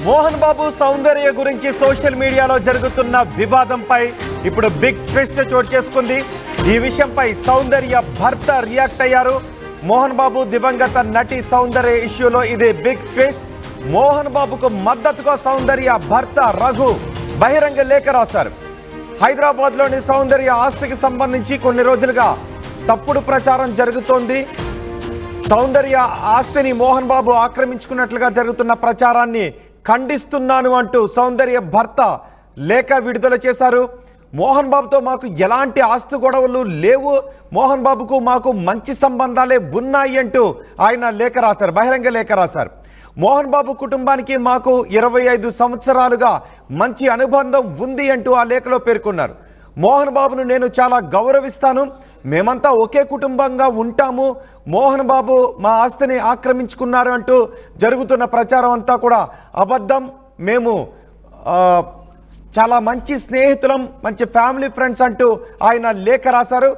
మోహన్ బాబు సౌందర్య గురించి సోషల్ మీడియాలో జరుగుతున్న వివాదంపై ఇప్పుడు బిగ్ ట్విస్ట్ చోటు చేసుకుంది. ఈ విషయంపై సౌందర్య భర్త రియాక్ట్ అయ్యారు. మోహన్ బాబు దివంగత నటి సౌందర్య ఇష్యూలో ఇది బిగ్ ట్విస్ట్. మోహన్ బాబుకు మద్దతుగా సౌందర్య భర్త రఘు బహిరంగ లేఖ రాశారు. హైదరాబాద్లోని సౌందర్య ఆస్తికి సంబంధించి కొన్ని రోజులుగా తప్పుడు ప్రచారం జరుగుతోంది. సౌందర్య ఆస్తిని మోహన్ బాబు ఆక్రమించుకున్నట్లుగా జరుగుతున్న ప్రచారాన్ని ఖండిస్తున్నాను అంటూ సౌందర్య భర్త లేఖ విడుదల చేశారు. మోహన్ బాబుతో మాకు ఎలాంటి ఆస్తి గొడవలు లేవు, మోహన్ బాబుకు మాకు మంచి సంబంధాలే ఉన్నాయి అంటూ ఆయన లేఖ రాశారు, బహిరంగ లేఖ రాశారు. మోహన్ బాబు కుటుంబానికి మాకు 25 సంవత్సరాలుగా మంచి అనుబంధం ఉంది అంటూ ఆ లేఖలో పేర్కొన్నారు. మోహన్ బాబును నేను చాలా గౌరవిస్తాను, మేమంతా ఒకే కుటుంబంగా ఉంటాము, మోహన్ బాబు మా ఆస్తిని ఆక్రమించుకున్నారు అంటూ జరుగుతున్న ప్రచారం అంతా కూడా అబద్ధం. మేము చాలా మంచి స్నేహితులం, మంచి ఫ్యామిలీ ఫ్రెండ్స్ అంటూ ఆయన లేఖ రాశారు.